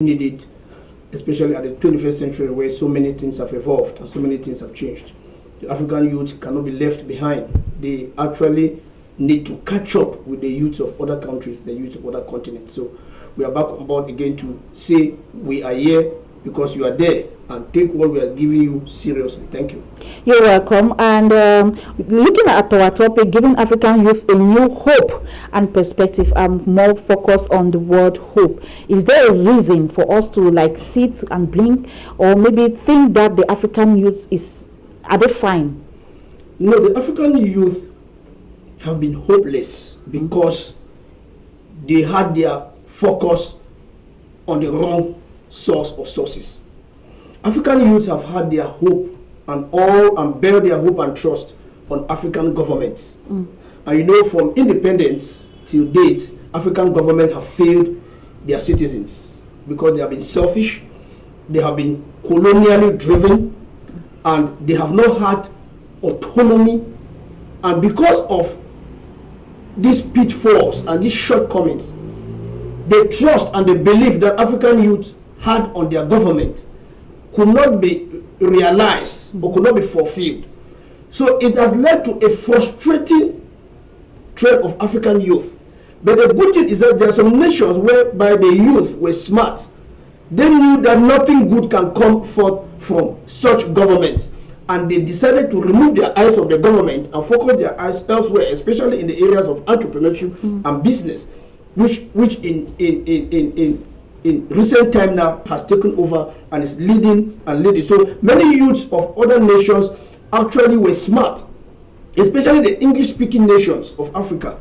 need it, especially at the 21st century where so many things have evolved and so many things have changed. The African youth cannot be left behind. They actually need to catch up with the youth of other countries, the youth of other continents. So we are back on board again to say we are here because you are there, and take what we are giving you seriously. Thank you. You're welcome. And looking at our topic, giving African youth a new hope and perspective, I'm more focused on the word hope. Is there a reason for us to like sit and blink, or maybe think that the African youth are they fine? No, the African youth have been hopeless because they had their focus on the wrong source or sources. African youths have had their hope and bear their hope and trust on African governments. And you know, from independence till date, African governments have failed their citizens because they have been selfish, they have been colonially driven, and they have not had autonomy. And because of these pitfalls and these shortcomings, the trust and the belief that African youth had on their government could not be realized or could not be fulfilled. So it has led to a frustrating trend of African youth. But the good thing is that there are some nations whereby the youth were smart. They knew that nothing good can come forth from such governments, and they decided to remove their eyes from the government and focus their eyes elsewhere, especially in the areas of entrepreneurship and business, which in recent time now has taken over and is leading. So many youths of other nations actually were smart, especially the English-speaking nations of Africa.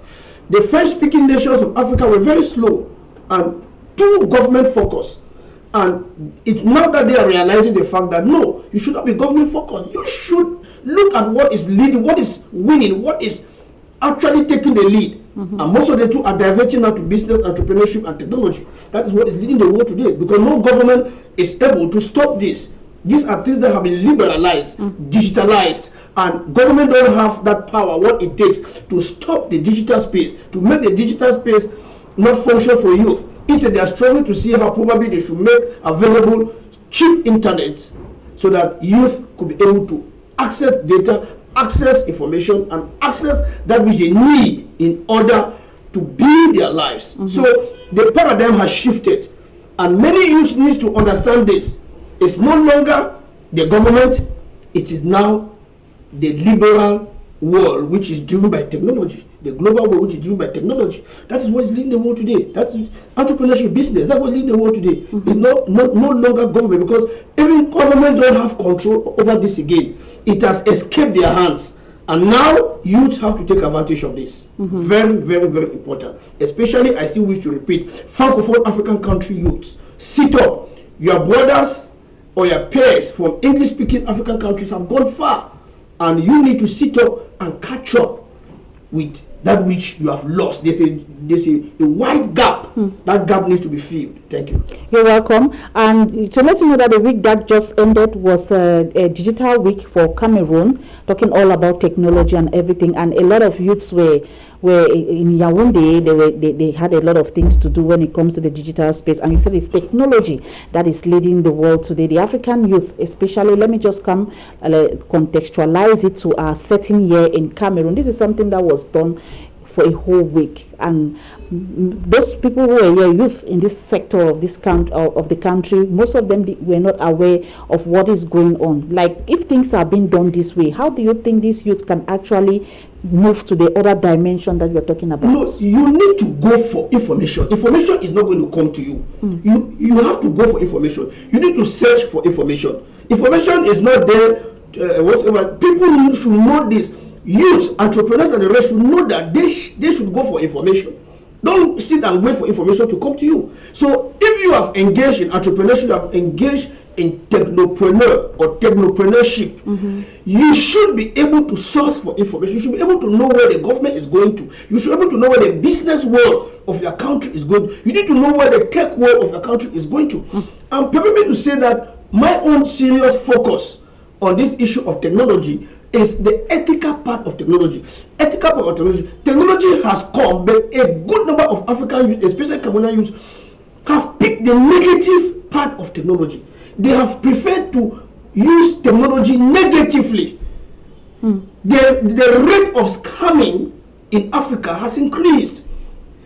The French-speaking nations of Africa were very slow and too government-focused. And it's now that they are realizing the fact that no, you should not be government-focused. You should look at what is leading, what is winning, what is actually taking the lead. And most of the two are diverting now to business, entrepreneurship, and technology. That is what is leading the world today, because no government is able to stop this. These are things that have been liberalized, digitalized, and government don't have that power, what it takes to stop the digital space, to make the digital space not function for youth. Instead, they are struggling to see how probably they should make available cheap internet so that youth could be able to access data, access information, and access that which they need in order to build their lives. So the paradigm has shifted, and many youths need to understand this. It's no longer the government, it is now the liberal world which is driven by technology, the global world which is driven by technology. That is what is leading the world today. That's entrepreneurship, business. That's what is leading the world today. It's no longer government, because even government don't have control over this again. It has escaped their hands, and now youth have to take advantage of this. Very, very, very important. Especially, I still wish to repeat, Francophone African country youths, sit up. Your brothers or your peers from English-speaking African countries have gone far, and you need to sit up and catch up with that which you have lost. There's a wide gap. That gap needs to be filled. Thank you. You're welcome. And to let you know that the week that just ended was a digital week for Cameroon, talking all about technology and everything. And a lot of youths were in Yaoundé. They had a lot of things to do when it comes to the digital space. And you said it's technology that is leading the world today. The African youth, especially, let me just contextualize it to our setting here in Cameroon. This is something that was done for a whole week, and those people who were here, youth in this sector of this of the country, most of them were not aware of what is going on. Like, if things are being done this way, how do you think this youth can actually move to the other dimension that you're talking about? No, you need to go for information. Information is not going to come to you. You have to go for information. You need to search for information. Information is not there. Whatever. People should know this. Youth, entrepreneurs, and the rest should know that they should go for information. Don't sit and wait for information to come to you. So if you have engaged in entrepreneurship, you have engaged in technopreneur or technopreneurship, you should be able to source for information. You should be able to know where the government is going to. You should be able to know where the business world of your country is going to. You need to know where the tech world of your country is going to. And permit me to say that my own serious focus on this issue of technology is the ethical part of technology. Ethical part of technology. Technology has come, but a good number of African youth, especially Cameroonian youth, have picked the negative part of technology. They have preferred to use technology negatively. The rate of scamming in Africa has increased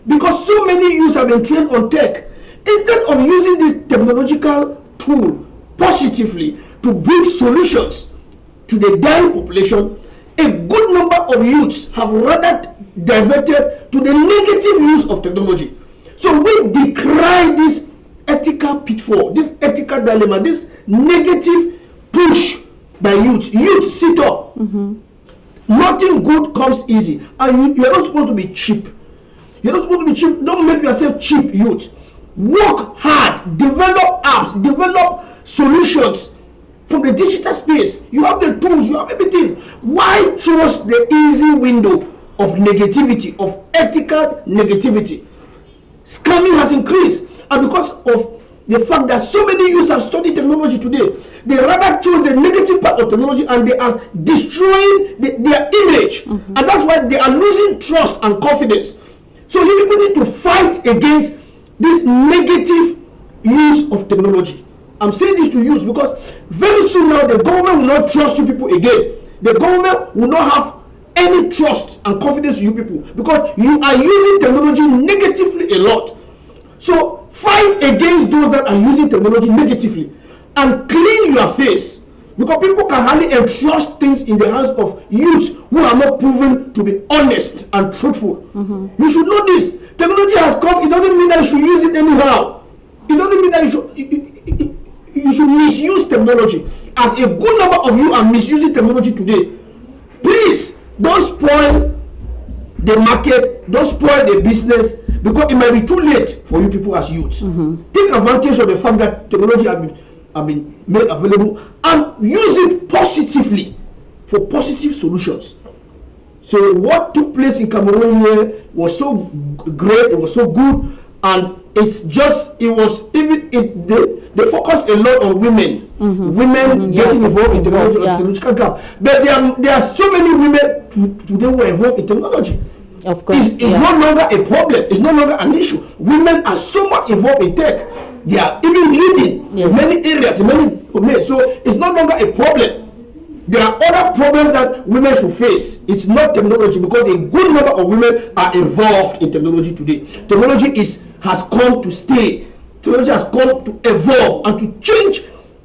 because so many youths have been trained on tech. Instead of using this technological tool positively to bring solutions to the dying population, a good number of youths have rather diverted to the negative use of technology. So we decry this ethical pitfall, this ethical dilemma, this negative push by youths. Youth sit up. Nothing good comes easy, and you're not supposed to be cheap. You're not supposed to be cheap. Don't make yourself cheap, youth. Work hard, develop apps, develop solutions from the digital space. You have the tools, you have everything. Why trust the easy window of negativity, of ethical negativity? Scamming has increased, and because of the fact that so many youths have studied technology today, they rather choose the negative part of technology and they are destroying their image. And that's why they are losing trust and confidence. So you people need to fight against this negative use of technology. I'm saying this to youths because very soon now the government will not trust you people again. The government will not have any trust and confidence in you people because you are using technology negatively a lot. So fight against those that are using technology negatively and clean your face, because people can hardly entrust things in the hands of youths who are not proven to be honest and truthful. You should know this. Technology has come. It doesn't mean that you should use it anyhow. It doesn't mean that you should misuse technology. As a good number of you are misusing technology today, please don't spoil the market, don't spoil the business, because it might be too late for you people as youths. Take advantage of the fact that technology have been made available and use it positively for positive solutions. So what took place in Cameroon here was so great, it was so good, and it's just, it was even, they focused a lot on women. Women getting involved in technology, technological gap. But there are so many women today who are involved in technology. Of course, it's no longer a problem. It's no longer an issue. Women are so much involved in tech. They are even leading in many areas, in many domains. So it's no longer a problem. There are other problems that women should face. It's not technology, because a good number of women are involved in technology today. Technology has come to stay. Technology has come to evolve and to change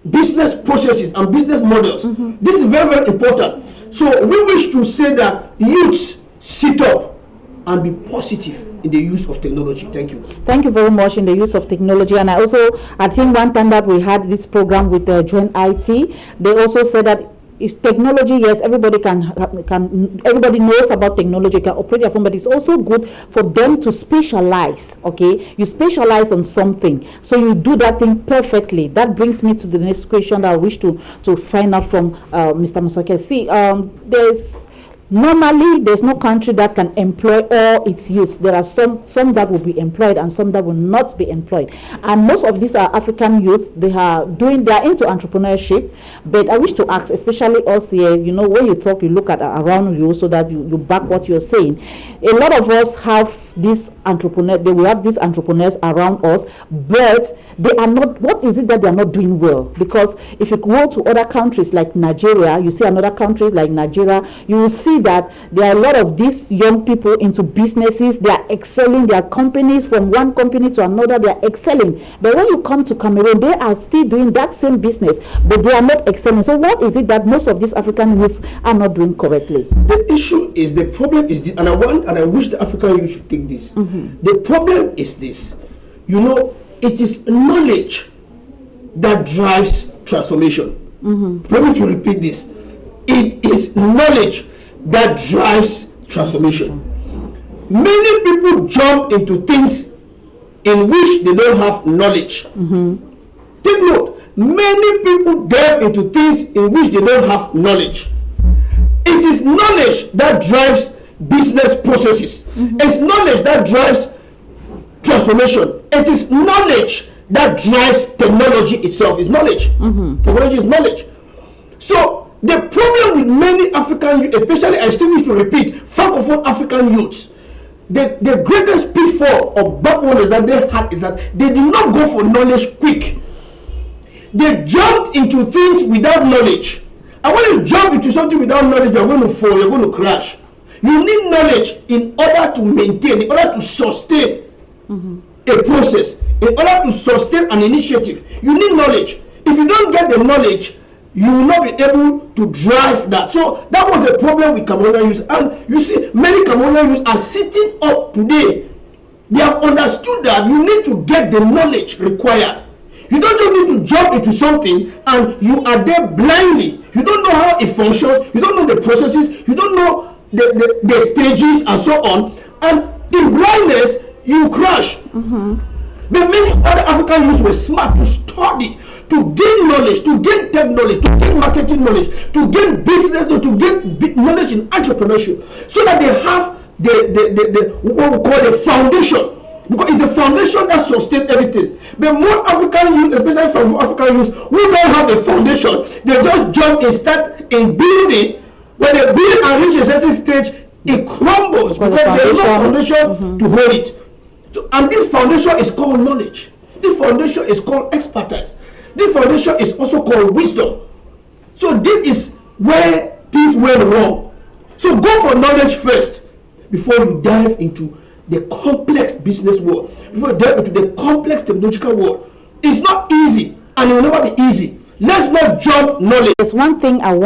business processes and business models. This is very, very important. So we wish to say that youths sit up and be positive in the use of technology. Thank you. Thank you very much in the use of technology. And I think one time that we had this program with Joint IT, they also said that it's technology. Yes, everybody everybody knows about technology, can operate their phone, but it's also good for them to specialize. Okay, you specialize on something, so you do that thing perfectly. That brings me to the next question that I wish to find out from Mr. Musoke. See, normally there's no country that can employ all its youths. There are some that will be employed and some that will not be employed, and most of these are African youth. They are into entrepreneurship. But I wish to ask, especially us here, you know, when you talk, you look at around you so that you back what you're saying. A lot of us have these entrepreneurs. We have these entrepreneurs around us, but they are not. What is it that they are not doing well? Because if you go to other countries like Nigeria, you see another country like Nigeria, you will see that there are a lot of these young people into businesses. They are excelling. Their companies, from one company to another, they are excelling. But when you come to Cameroon, they are still doing that same business, but they are not excelling. So what is it that most of these African youth are not doing correctly? The issue is, the problem is this, and I wish the African youth should take this. The problem is this. You know, it is knowledge that drives transformation. Let me to repeat this. It is knowledge that drives transformation. Many people jump into things in which they don't have knowledge. Take note. Many people delve into things in which they don't have knowledge. It is knowledge that drives business processes. It's knowledge that drives transformation. It is knowledge that drives technology itself. Is knowledge. Technology is knowledge. So the problem with many African youth, especially, I still need to repeat, Francophone African youths, the greatest pitfall of backwardness that they had is that they did not go for knowledge quick. They jumped into things without knowledge. And when you jump into something without knowledge, you're going to fall, you're going to crash. You need knowledge in order to maintain, in order to sustain a process, in order to sustain an initiative. You need knowledge. If you don't get the knowledge, you will not be able to drive that. So that was the problem with Cameroonian youth. And you see, many Cameroonian youth are sitting up today. They have understood that you need to get the knowledge required. You don't just need to jump into something and you are there blindly. You don't know how it functions. You don't know the processes. You don't know the stages and so on. And in blindness, you crash. But many other African youths were smart to study, to gain knowledge, to gain tech knowledge, to gain marketing knowledge, to gain business, to gain knowledge in entrepreneurship, so that they have the what we call the foundation. Because it's the foundation that sustains everything. But most African youth, especially from African youth, who don't have the foundation, they just jump and start in building. When they build and reach a certain stage, it crumbles because there is no foundation to hold it. So, and this foundation is called knowledge. This foundation is called expertise. This foundation is also called wisdom. So this is where things went wrong. So go for knowledge first before you dive into the complex business world, before you dive into the complex technological world. It's not easy, and it will never be easy. Let's not jump knowledge. There's one thing I want